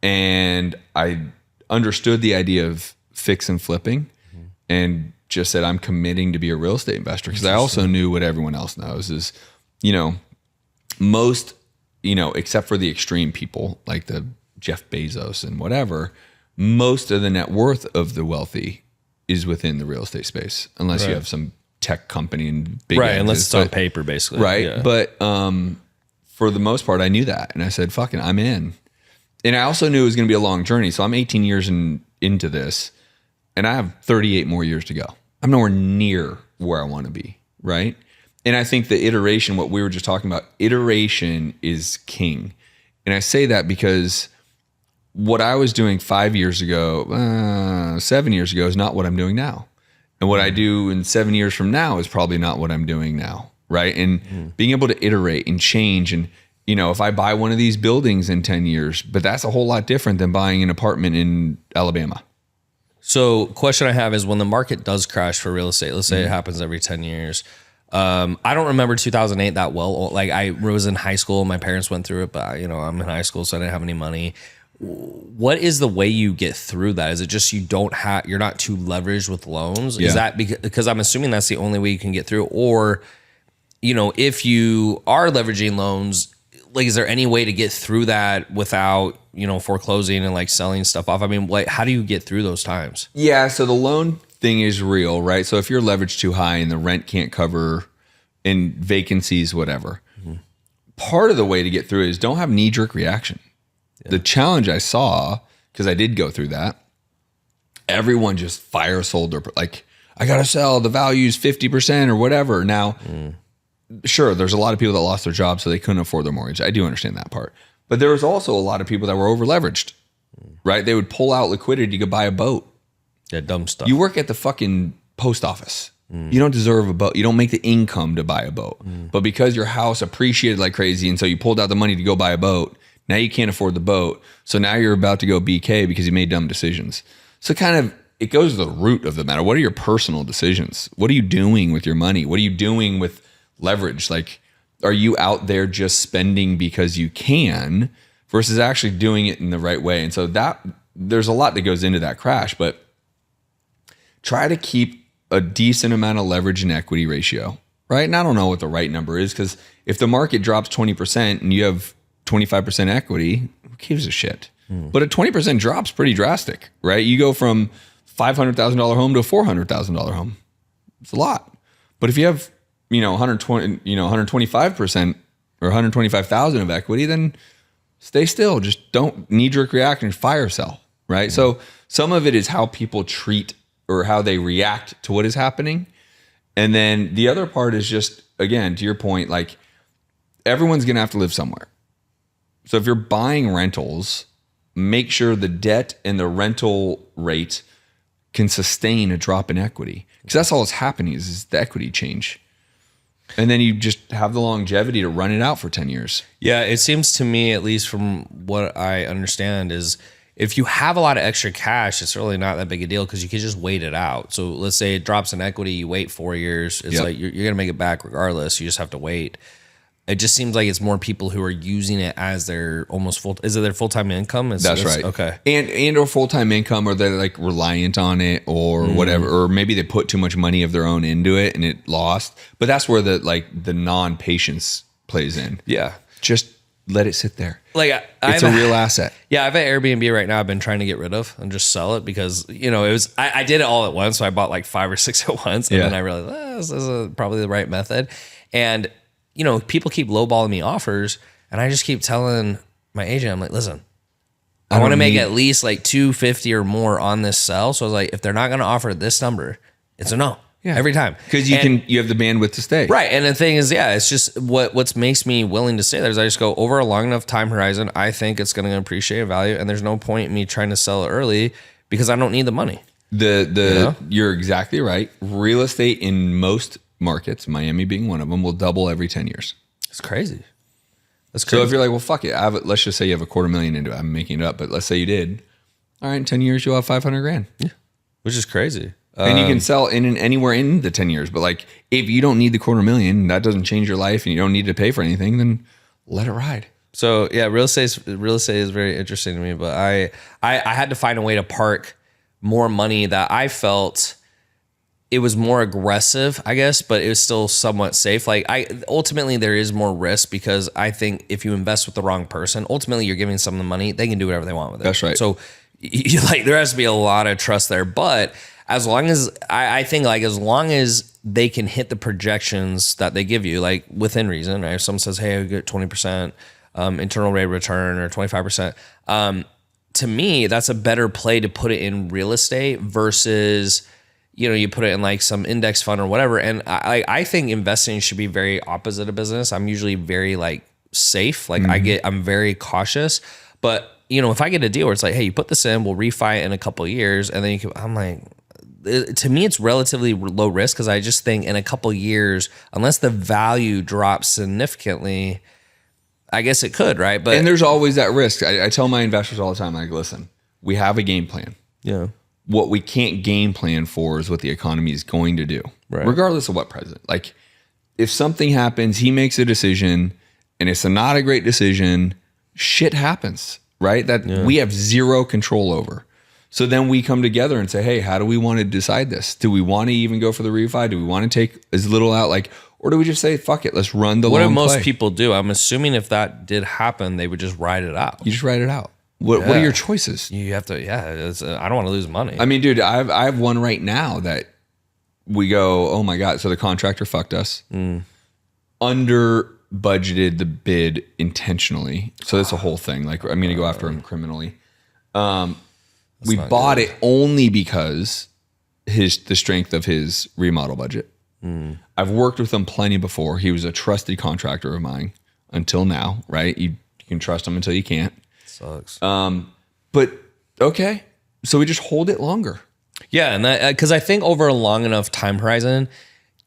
And I understood the idea of fix and flipping and just said, I'm committing to be a real estate investor. Because I also knew what everyone else knows is, most, except for the extreme people like the Jeff Bezos and whatever, most of the net worth of the wealthy is within the real estate space, unless you have some tech company and big right, unless it's on paper, basically. Right. Yeah. But for the most part, I knew that. And I said, fucking, I'm in. And I also knew it was going to be a long journey. So I'm 18 years into this, and I have 38 more years to go. I'm nowhere near where I want to be. Right. And I think the iteration, what we were just talking about, iteration is king. And I say that because what I was doing 5 years ago, 7 years ago is not what I'm doing now. And what I do in 7 years from now is probably not what I'm doing now. Right. And being able to iterate and change. And, if I buy one of these buildings in 10 years, but that's a whole lot different than buying an apartment in Alabama. So question I have is when the market does crash for real estate, let's say it happens every 10 years. I don't remember 2008 that well. Like I was in high school, my parents went through it, but I'm in high school, so I didn't have any money. What is the way you get through that? Is it just you're not too leveraged with loans? Yeah. Is that because I'm assuming that's the only way you can get through? Or, if you are leveraging loans, like, is there any way to get through that without, foreclosing and like selling stuff off? I mean, how do you get through those times? Yeah. So the loan thing is real, right? So if you're leveraged too high and the rent can't cover and vacancies, whatever, part of the way to get through it is don't have knee-jerk reaction. Yeah. The challenge I saw, because I did go through that, everyone just fire sold their, like, I got to sell, the value's 50% or whatever. Now, sure, there's a lot of people that lost their jobs so they couldn't afford their mortgage. I do understand that part. But there was also a lot of people that were over leveraged, right? They would pull out liquidity to buy a boat. Yeah, dumb stuff. You work at the fucking post office. You don't deserve a boat. You don't make the income to buy a boat. But because your house appreciated like crazy and so you pulled out the money to go buy a boat, now you can't afford the boat. So now you're about to go BK because you made dumb decisions. So kind of it goes to the root of the matter. What are your personal decisions? What are you doing with your money? What are you doing with leverage? Like, are you out there just spending because you can versus actually doing it in the right way? And so that there's a lot that goes into that crash, but try to keep a decent amount of leverage and equity ratio, right? And I don't know what the right number is because if the market drops 20% and you have 25% equity, who gives a shit? But a 20% drop's pretty drastic, right? You go from $500,000 home to a $400,000 home. It's a lot. But if you have, 125% or 125,000 of equity, then stay still. Just don't knee-jerk reaction, fire sell, right? So some of it is how people treat or how they react to what is happening. And then the other part is just, again, to your point, like everyone's going to have to live somewhere. So if you're buying rentals, make sure the debt and the rental rate can sustain a drop in equity. Because that's all that's happening is the equity change. And then you just have the longevity to run it out for 10 years. Yeah, it seems to me, at least from what I understand, is if you have a lot of extra cash, it's really not that big a deal because you can just wait it out. So let's say it drops in equity, you wait 4 years. It's like you're going to make it back regardless. You just have to wait. It just seems like it's more people who are using it as their almost full. Is it their full-time income? That's right. Okay. And or full-time income, or they're like reliant on it or whatever, or maybe they put too much money of their own into it and it lost. But that's where the non-patience plays in. Yeah. Just let it sit there. Like it's a real asset. Yeah, I have an Airbnb right now I've been trying to get rid of and just sell it because, it was, I did it all at once. So I bought like 5 or 6 at once. And then I realized, this is probably the right method. And, people keep lowballing me offers. And I just keep telling my agent, I'm like, listen, I want to make at least like 250 or more on this sell. So I was like, if they're not going to offer this number, it's a no. Yeah. Every time. Because you have the bandwidth to stay. Right. And the thing is, it's just what makes me willing to stay there is I just go over a long enough time horizon. I think it's going to appreciate in value. And there's no point in me trying to sell it early because I don't need the money. You're exactly right. Real estate in most markets, Miami being one of them, will double every 10 years. It's crazy. That's crazy. So if you're like, well, fuck it. Let's just say you have $250,000 into it. I'm making it up, but let's say you did. All right, in 10 years, you'll have $500,000. Yeah. Which is crazy. And you can sell anywhere in the 10 years. But like, if you don't need the $250,000, that doesn't change your life and you don't need to pay for anything, then let it ride. So yeah, real estate is very interesting to me, but I had to find a way to park more money that I felt it was more aggressive, I guess, but it was still somewhat safe. Like ultimately there is more risk because I think if you invest with the wrong person, ultimately you're giving someone the money, they can do whatever they want with it. That's right. So there has to be a lot of trust there, but as long as I think as long as they can hit the projections that they give you, like within reason, right? If someone says, hey, I get 20% internal rate of return or 25%, to me, that's a better play to put it in real estate versus, you put it in like some index fund or whatever. And I think investing should be very opposite of business. I'm usually very safe. I'm very cautious, but if I get a deal where it's like, hey, you put this in, we'll refi it in a couple of years. And then I'm like, to me, it's relatively low risk because I just think in a couple of years, unless the value drops significantly, I guess it could, right? But and there's always that risk. I tell my investors all the time, like, listen, we have a game plan. Yeah. What we can't game plan for is what the economy is going to do, right? Regardless of what president. Like, if something happens, he makes a decision, and it's not a great decision, shit happens, right? We have zero control over. So then we come together and say, hey, how do we want to decide this? Do we want to even go for the refi? Do we want to take as little out? Or do we just say, fuck it, let's run the long play? What do most people do? I'm assuming if that did happen, they would just ride it out. You just ride it out. What are your choices? You have to, I don't want to lose money. I mean, dude, I have one right now that we go, oh my God. So the contractor fucked us. Under budgeted the bid intentionally. So that's a whole thing. Like, I'm going to go after him criminally. We bought it only because the strength of his remodel budget. I've worked with him plenty before. He was a trusted contractor of mine until now, right? You can trust him until you can't. Sucks. But okay. So we just hold it longer. Yeah. And that, cause I think over a long enough time horizon,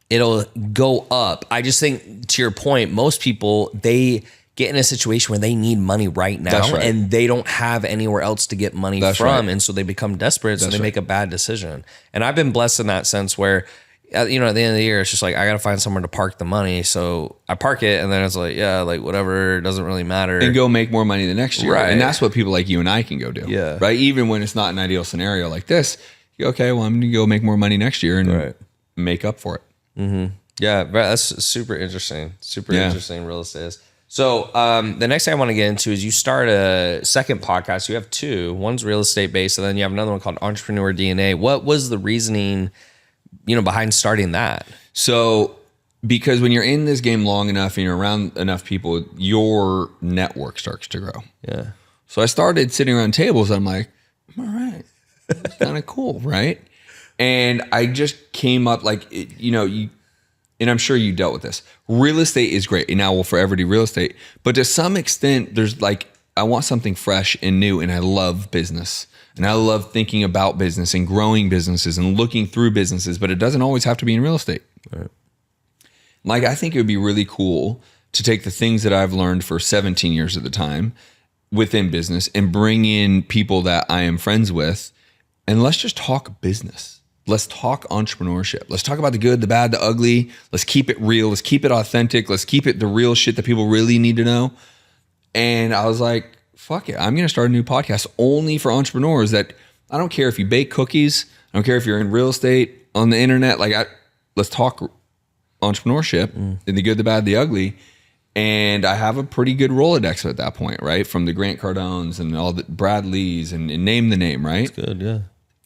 it'll go up. I just think to your point, most people, they get in a situation where they need money right now and they don't have anywhere else to get money from. And so they become desperate. So they make a bad decision. And I've been blessed in that sense where, at the end of the year, it's just like, I got to find somewhere to park the money. So I park it and then it's like, whatever, it doesn't really matter. And go make more money the next year. Right. And that's what people like you and I can go do. Yeah. Right. Even when it's not an ideal scenario like this, you go, okay, well, I'm going to go make more money next year and make up for it. Mm-hmm. Yeah. That's super interesting. Interesting real estate is. So the next thing I want to get into is you start a second podcast. You have two. One's real estate based, and then you have another one called Entrepreneur DNA. What was the reasoning, behind starting that? So because when you're in this game long enough and you're around enough people, your network starts to grow. Yeah. So I started sitting around tables. And I'm like, all right, it's kind of cool, right? And I just came up and I'm sure you dealt with this. Real estate is great. And now we'll forever do real estate. But to some extent, there's I want something fresh and new. And I love business. And I love thinking about business and growing businesses and looking through businesses. But it doesn't always have to be in real estate. Right. I think it would be really cool to take the things that I've learned for 17 years at the time within business and bring in people that I am friends with, and let's just talk business. Let's talk entrepreneurship. Let's talk about the good, the bad, the ugly. Let's keep it real. Let's keep it authentic. Let's keep it the real shit that people really need to know. And I was like, fuck it. I'm going to start a new podcast only for entrepreneurs that I don't care if you bake cookies. I don't care if you're in real estate, on the internet. Let's talk entrepreneurship and the good, the bad, the ugly. And I have a pretty good Rolodex at that point, right? From the Grant Cardones and all the Brad Lees and name the name, right? That's good, yeah.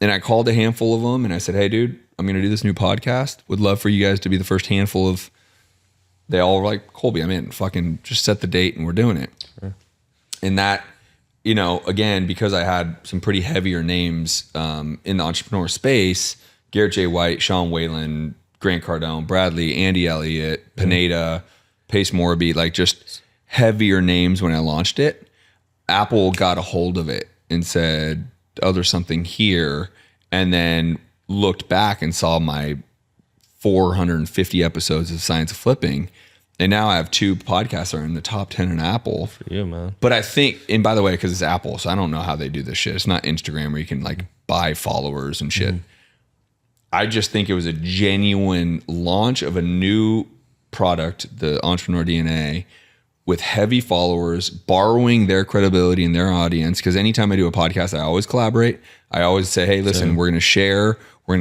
And I called a handful of them and I said, hey, dude, I'm going to do this new podcast. Would love for you guys to be the first handful of, they all were like, Colby, I'm in. Fucking just set the date and we're doing it. Sure. And that, you know, again, because I had some pretty heavier names in the entrepreneur space, Garrett J. White, Sean Whalen, Grant Cardone, Bradley, Andy Elliott, Pineda, Pace Morby, like just heavier names when I launched it. Apple got a hold of it and said, oh, there's something here. And then looked back and saw my 450 episodes of Science of Flipping. And now I have 2 podcasts that are in the top 10 in Apple. For you, man. But I think, and by the way, because it's Apple, so I don't know how they do this shit. It's not Instagram where you can like buy followers and shit. I just think it was a genuine launch of a new product, the Entrepreneur DNA, with heavy followers, borrowing their credibility and their audience. Because anytime I do a podcast, I always collaborate. I always say, hey, listen, we're going to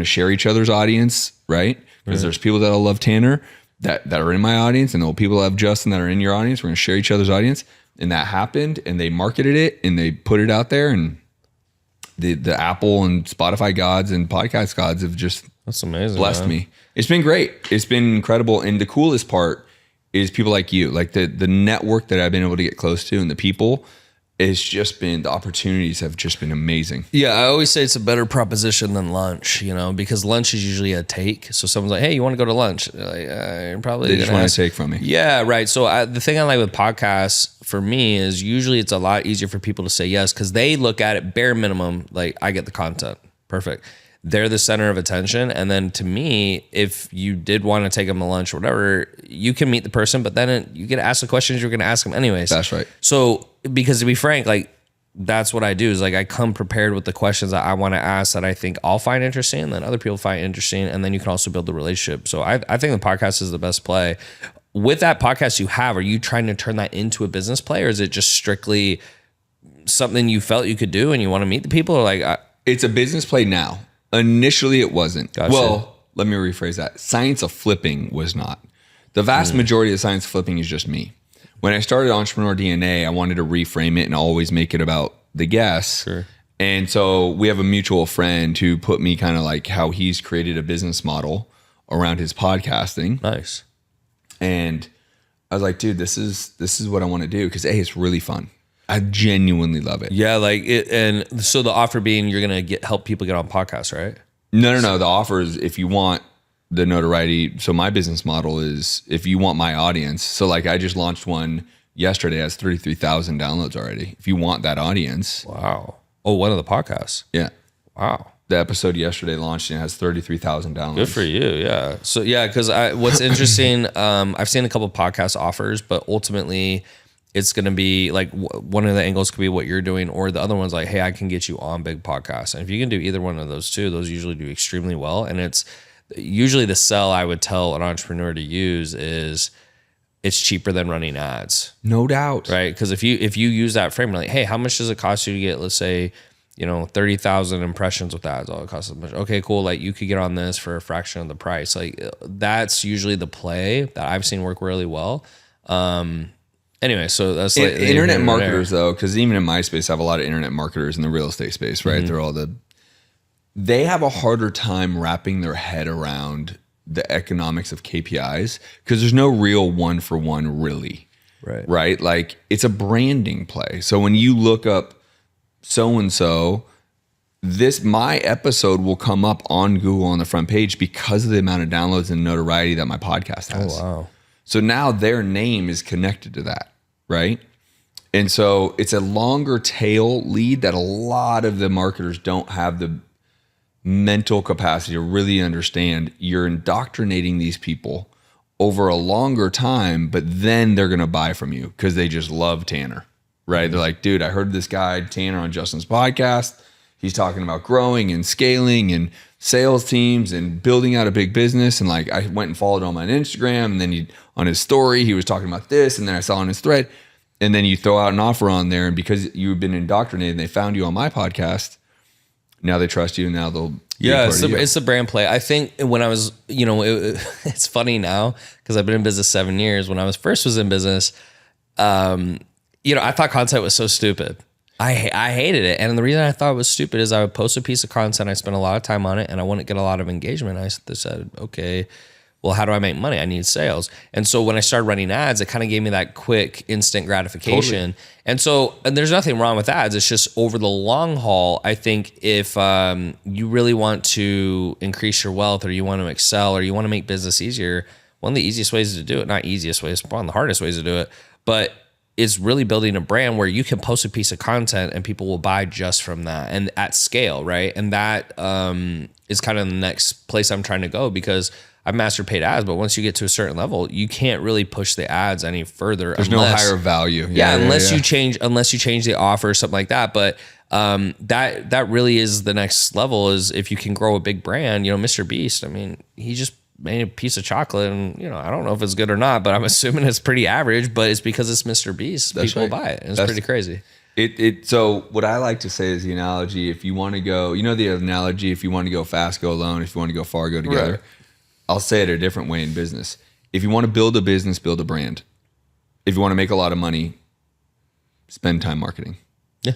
share each other's audience, right? Because there's people that'll love Tanner that are in my audience, and there'll people that love Justin that are in your audience. We're going to share each other's audience. And that happened, and they marketed it and they put it out there, and the Apple and Spotify gods and podcast gods have just that's amazing, blessed man. me. It's been great. It's been incredible. And the coolest part is people like you, like the network that I've been able to get close to, and the people. It's just been, the opportunities have just been amazing. Yeah, I always say it's a better proposition than lunch, you know, because lunch is usually a take. So someone's like, hey, you want to go to lunch? They're like, probably they just want to take from me. Yeah, right. So the thing I like with podcasts for me is usually it's a lot easier for people to say yes because they look at it bare minimum, like I get the content. Perfect. They're the center of attention. And then to me, if you did want to take them to lunch or whatever, you can meet the person, but then you get to ask the questions you're going to ask them anyways. That's right. So, because to be frank, like that's what I do is like I come prepared with the questions that I want to ask that I think I'll find interesting and then other people find interesting. And then you can also build the relationship. So I think the podcast is the best play. With that podcast you have, are you trying to turn that into a business play, or is it just strictly something you felt you could do and you want to meet the people? Or like it's a business play now. Initially, it wasn't. Gotcha. Well, let me rephrase that. Science of Flipping was not. The vast majority of Science of Flipping is just me. When I started Entrepreneur DNA, I wanted to reframe it and always make it about the guests. Sure. And so we have a mutual friend who put me kind of like how he's created a business model around his podcasting. Nice. And I was like, dude, this is what I want to do because it's really fun. I genuinely love it. Yeah, like it, and so the offer being you're gonna help people get on podcasts, right? No. The offer is if you want the notoriety. So my business model is if you want my audience. So like I just launched one yesterday, it has 33,000 downloads already. If you want that audience. Wow. Oh, one of the podcasts. Yeah. Wow. The episode yesterday launched and it has 33,000 downloads. Good for you. Yeah. So yeah, because what's interesting, I've seen a couple of podcast offers, but ultimately it's going to be like one of the angles could be what you're doing, or the other one's like, hey, I can get you on big podcasts. And if you can do either one of those two, those usually do extremely well. And it's usually the sell I would tell an entrepreneur to use is it's cheaper than running ads. No doubt. Right. Because if you use that frame, like, hey, how much does it cost you to get, let's say, 30,000 impressions with ads? Oh, it costs so much. Okay, cool. Like you could get on this for a fraction of the price. Like that's usually the play that I've seen work really well. Anyway, so that's like internet marketers though, because even in my space, I have a lot of internet marketers in the real estate space, right? Mm-hmm. They have a harder time wrapping their head around the economics of KPIs because there's no real one for one really, right? Like it's a branding play. So when you look up so-and-so, my episode will come up on Google on the front page because of the amount of downloads and notoriety that my podcast has. Oh, wow. So now their name is connected to that, right? And so it's a longer tail lead that a lot of the marketers don't have the mental capacity to really understand. You're indoctrinating these people over a longer time, but then they're going to buy from you because they just love Tanner, right? They're like, dude, I heard this guy, Tanner, on Justin's podcast. He's talking about growing and scaling and sales teams and building out a big business. And like, I went and followed him on Instagram, and then on his story, he was talking about this. And then I saw on his thread, and then you throw out an offer on there. And because you've been indoctrinated and they found you on my podcast, now they trust you, and now they'll it's the brand play. I think when I was, it's funny now because I've been in business 7 years. When I was in business, I thought content was so stupid. I hated it. And the reason I thought it was stupid is I would post a piece of content. I spent a lot of time on it and I wouldn't get a lot of engagement. I said, okay, well, how do I make money? I need sales. And so when I started running ads, it kind of gave me that quick instant gratification. Totally. And there's nothing wrong with ads. It's just over the long haul. I think if you really want to increase your wealth, or you want to excel, or you want to make business easier, one of the easiest ways to do it, not easiest ways, one of the hardest ways to do it, but is really building a brand where you can post a piece of content and people will buy just from that, and at scale, right? And that is kind of the next place I'm trying to go, because I've mastered paid ads, but once you get to a certain level, you can't really push the ads any further. There's no higher value. Unless you change the offer or something like that. But that really is the next level, is if you can grow a big brand. Mr. Beast, I mean, he just made a piece of chocolate, and I don't know if it's good or not, but I'm assuming it's pretty average, but it's because it's Mr. Beast. That's people buy it. And it's pretty crazy. So what I like to say is the analogy, if you want to go, the analogy, if you want to go fast, go alone. If you want to go far, go together. Right. I'll say it a different way in business. If you want to build a business, build a brand. If you want to make a lot of money, spend time marketing. Yeah.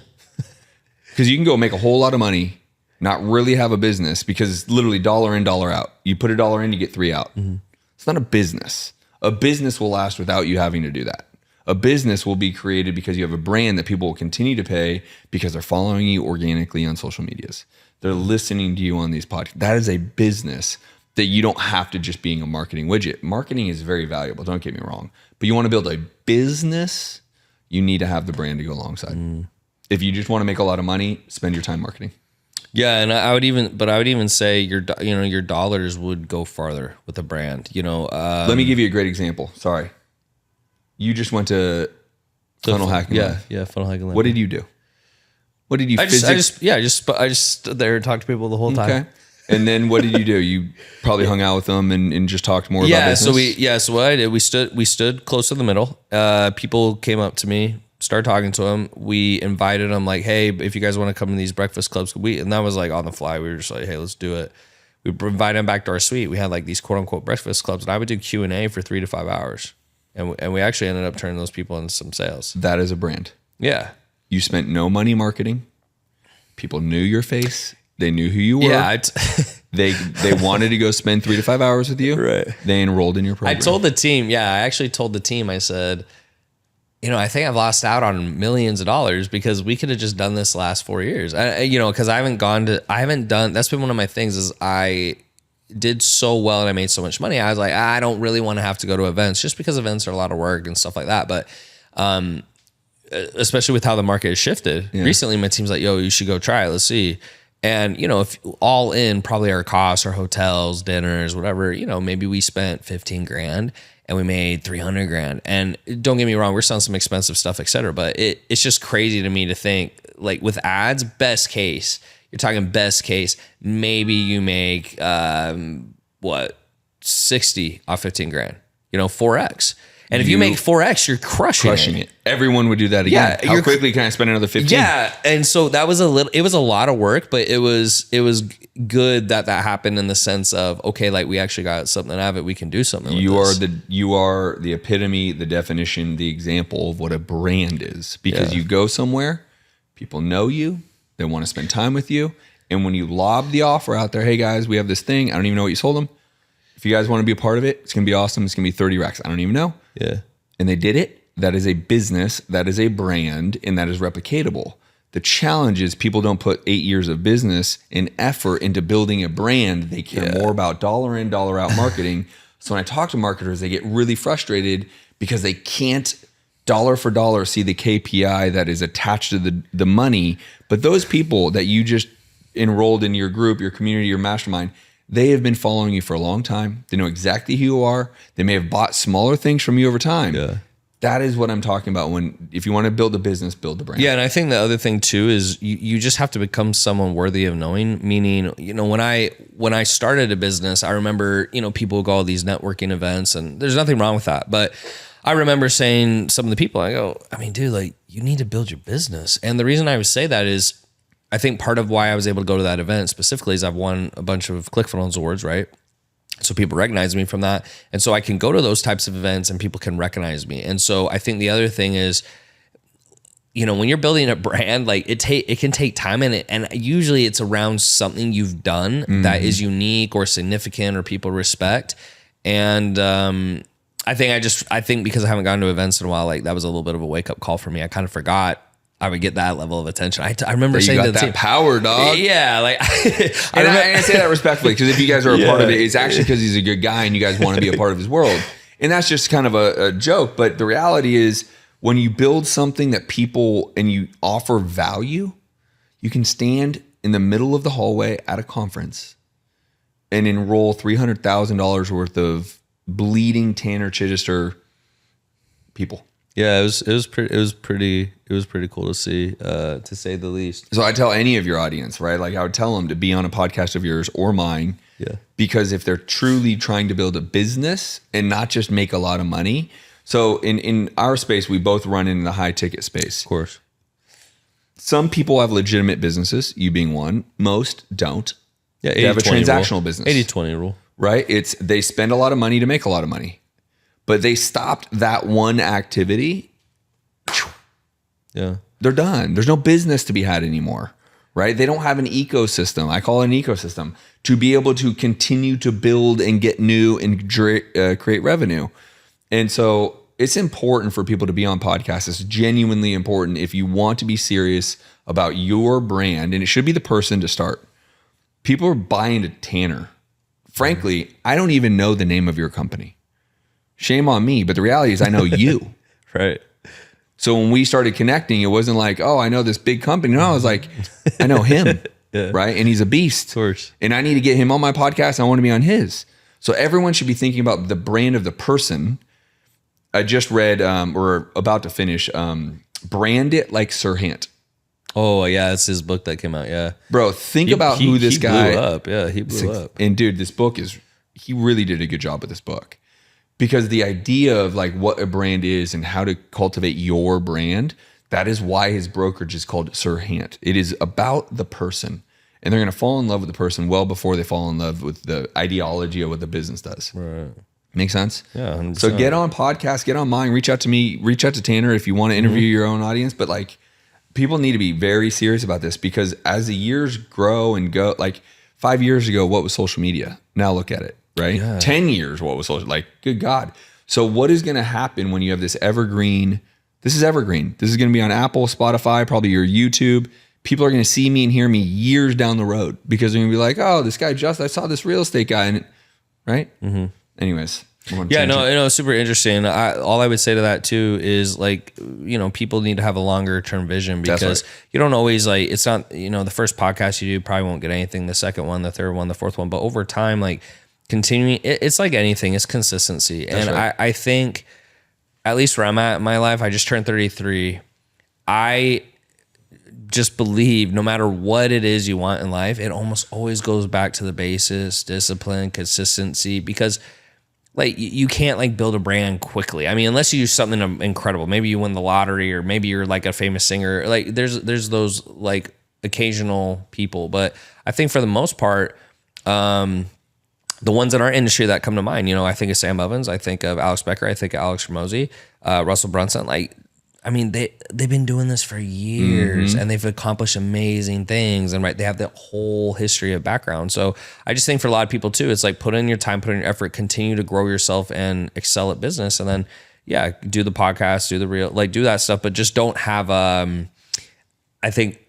Because you can go make a whole lot of money, not really have a business, because it's literally dollar in, dollar out. You put $1 in, you get 3 out. Mm-hmm. It's not a business. A business will last without you having to do that. A business will be created because you have a brand that people will continue to pay because they're following you organically on social medias. They're listening to you on these podcasts. That is a business that you don't have to just being a marketing widget. Marketing is very valuable, don't get me wrong. But you want to build a business, you need to have the brand to go alongside. If you just want to make a lot of money, spend your time marketing. Yeah, and I would even say your dollars would go farther with a brand. Let me give you a great example. Sorry, you just went to Funnel Hacking Live. Yeah, Funnel Hacking Live. What did you do? What did you? I just stood there and talked to people the whole time. Okay. And then what did you do? You probably hung out with them and just talked more about business? So what I did, we stood close to the middle. People came up to me, started talking to them. We invited them, like, hey, if you guys want to come to these breakfast clubs, and that was like on the fly. We were just like, hey, let's do it. We invited them back to our suite. We had like these quote unquote breakfast clubs, and I would do Q&A for 3 to 5 hours. And we actually ended up turning those people into some sales. That is a brand. Yeah. You spent no money marketing. People knew your face. They knew who you were. Yeah, they wanted to go spend 3 to 5 hours with you. Right. They enrolled in your program. I told the team. Yeah, I actually told the team. I said, I think I've lost out on millions of dollars because we could have just done this the last 4 years. Because I haven't done. That's been one of my things. Is I did so well and I made so much money. I was like, I don't really want to have to go to events, just because events are a lot of work and stuff like that. But especially with how the market has shifted recently, my team's like, yo, you should go try it. Let's see. And, if all in, probably our costs, our hotels, dinners, whatever, maybe we spent 15 grand and we made 300 grand. And don't get me wrong, we're selling some expensive stuff, et cetera. But it's just crazy to me to think, like, with ads, best case, you're talking best case, maybe you make, 60 off 15 grand, 4X. And if you make 4X, you're crushing it. Everyone would do that again. Yeah, how quickly can I spend another 15? Yeah. And so that was it was a lot of work, but it was good that happened, in the sense of, okay, like, we actually got something out of it. We can do something with this. You are the epitome, the definition, the example of what a brand is, because you go somewhere, people know you, they want to spend time with you. And when you lob the offer out there, hey guys, we have this thing. I don't even know what you sold them. If you guys want to be a part of it, it's going to be awesome. It's going to be 30 racks. I don't even know. Yeah. And they did it. That is a business. That is a brand. And that is replicatable. The challenge is people don't put 8 years of business and effort into building a brand. They care more about dollar in, dollar out marketing. So when I talk to marketers, they get really frustrated because they can't dollar for dollar see the KPI that is attached to the money. But those people that you just enrolled in your group, your community, your mastermind, they have been following you for a long time. They know exactly who you are. They may have bought smaller things from you over time. Yeah. That is what I'm talking about. If you want to build a business, build the brand. Yeah. And I think the other thing too is you just have to become someone worthy of knowing. Meaning, when I started a business, I remember, people would go to these networking events, and there's nothing wrong with that. But I remember saying some of the people, I go, dude, like, you need to build your business. And the reason I would say that is I think part of why I was able to go to that event specifically is I've won a bunch of ClickFunnels awards, right? So people recognize me from that. And so I can go to those types of events and people can recognize me. And so I think the other thing is, when you're building a brand, like it can take time, and usually it's around something you've done that is unique or significant or people respect. And I think because I haven't gone to events in a while, like that was a little bit of a wake up call for me. I kind of forgot I would get that level of attention. I remember saying you got that power, dog. Yeah, like I say that respectfully, because if you guys are a part of it, it's actually because he's a good guy and you guys want to be a part of his world. And that's just kind of a joke. But the reality is, when you build something that people and you offer value, you can stand in the middle of the hallway at a conference and enroll $300,000 worth of bleeding Tanner Chidester people. Yeah, it was pretty cool to see, to say the least. So I tell any of your audience, right? Like I would tell them to be on a podcast of yours or mine. Yeah. Because if they're truly trying to build a business and not just make a lot of money. So in our space, we both run in the high ticket space. Of course. Some people have legitimate businesses, you being one. Most don't. Yeah, they have a transactional business. 80-20 rule. Right? They spend a lot of money to make a lot of money. But they stopped that one activity. Yeah. They're done. There's no business to be had anymore, right? They don't have an ecosystem. I call it an ecosystem to be able to continue to build and get new and create revenue. And so it's important for people to be on podcasts. It's genuinely important if you want to be serious about your brand, and it should be the person to start. People are buying to Tanner. Frankly, I don't even know the name of your company. Shame on me, but the reality is I know you. Right. So when we started connecting, it wasn't like, oh, I know this big company. No, I was like, I know him, right? And he's a beast. Of course. And I need to get him on my podcast. I want to be on his. So everyone should be thinking about the brand of the person. I just read, or about to finish, Brand It Like Sirhant. Oh, yeah, it's his book that came out, yeah. Bro, think about who this guy... He blew up, yeah, he blew up. And dude, this book he really did a good job with this book. Because the idea of like what a brand is and how to cultivate your brand, that is why his brokerage is called Sirhant. It is about the person. And they're going to fall in love with the person well before they fall in love with the ideology of what the business does. Right. Make sense? Yeah, 100%. So get on podcasts, get on mine, reach out to me, reach out to Tanner if you want to interview your own audience. But like, people need to be very serious about this, because as the years grow and go, like 5 years ago, what was social media? Now look at it, right? Yeah. 10 years, what was social? Like, good God. So what is going to happen when you have this evergreen? This is evergreen. This is going to be on Apple, Spotify, probably your YouTube. People are going to see me and hear me years down the road, because they're going to be like, oh, this guy I saw this real estate guy. And right? Mm-hmm. Anyways. Yeah, no, super interesting. All I would say to that too is like, people need to have a longer term vision, because you don't always like, it's not, the first podcast you do probably won't get anything. The second one, the third one, the fourth one, but over time, like continuing, it's like anything, it's consistency. That's and right. I think at least where I'm at in my life, I just turned 33. I just believe no matter what it is you want in life, it almost always goes back to the basis, discipline, consistency, because like you can't like build a brand quickly. I mean, unless you do something incredible. Maybe you win the lottery, or maybe you're like a famous singer. Like there's those like occasional people, but I think for the most part, the ones in our industry that come to mind, I think of Sam Ovens, I think of Alex Becker, I think of Alex Ramosi, Russell Brunson. Like, I mean, they've been doing this for years, and they've accomplished amazing things, and right, they have that whole history of background. So I just think for a lot of people too, it's like put in your time, put in your effort, continue to grow yourself and excel at business, and then do the podcast, do that stuff, but just don't have I think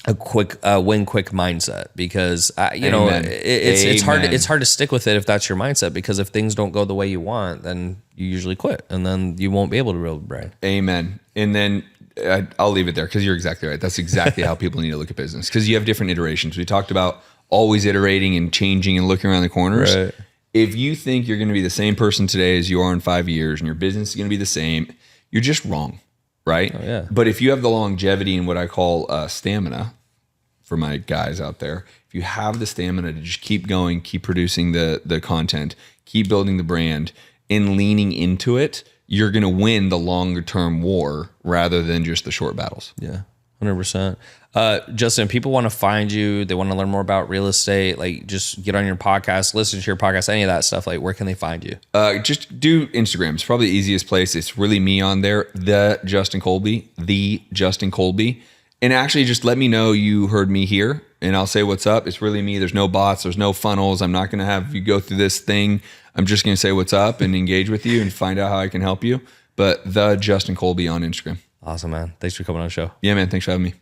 a quick win quick mindset, because it's hard to stick with it if that's your mindset, because if things don't go the way you want, then you usually quit, and then you won't be able to build a brand. Amen. And then I'll leave it there, because you're exactly right. That's exactly how people need to look at business, because you have different iterations. We talked about always iterating and changing and looking around the corners. Right. If you think you're going to be the same person today as you are in 5 years, and your business is going to be the same, you're just wrong, right? Oh, yeah. But if you have the longevity and what I call stamina, for my guys out there, if you have the stamina to just keep going, keep producing the content, keep building the brand, and leaning into it, you're going to win the longer term war rather than just the short battles. Yeah, 100%. Justin, people want to find you. They want to learn more about real estate. Like, just get on your podcast, listen to your podcast, any of that stuff. Like, where can they find you? Just do Instagram. It's probably the easiest place. It's really me on there. The Justin Colby. And actually just let me know you heard me here and I'll say what's up. It's really me. There's no bots. There's no funnels. I'm not going to have you go through this thing. I'm just going to say what's up and engage with you and find out how I can help you. But the Justin Colby on Instagram. Awesome, man. Thanks for coming on the show. Yeah, man. Thanks for having me.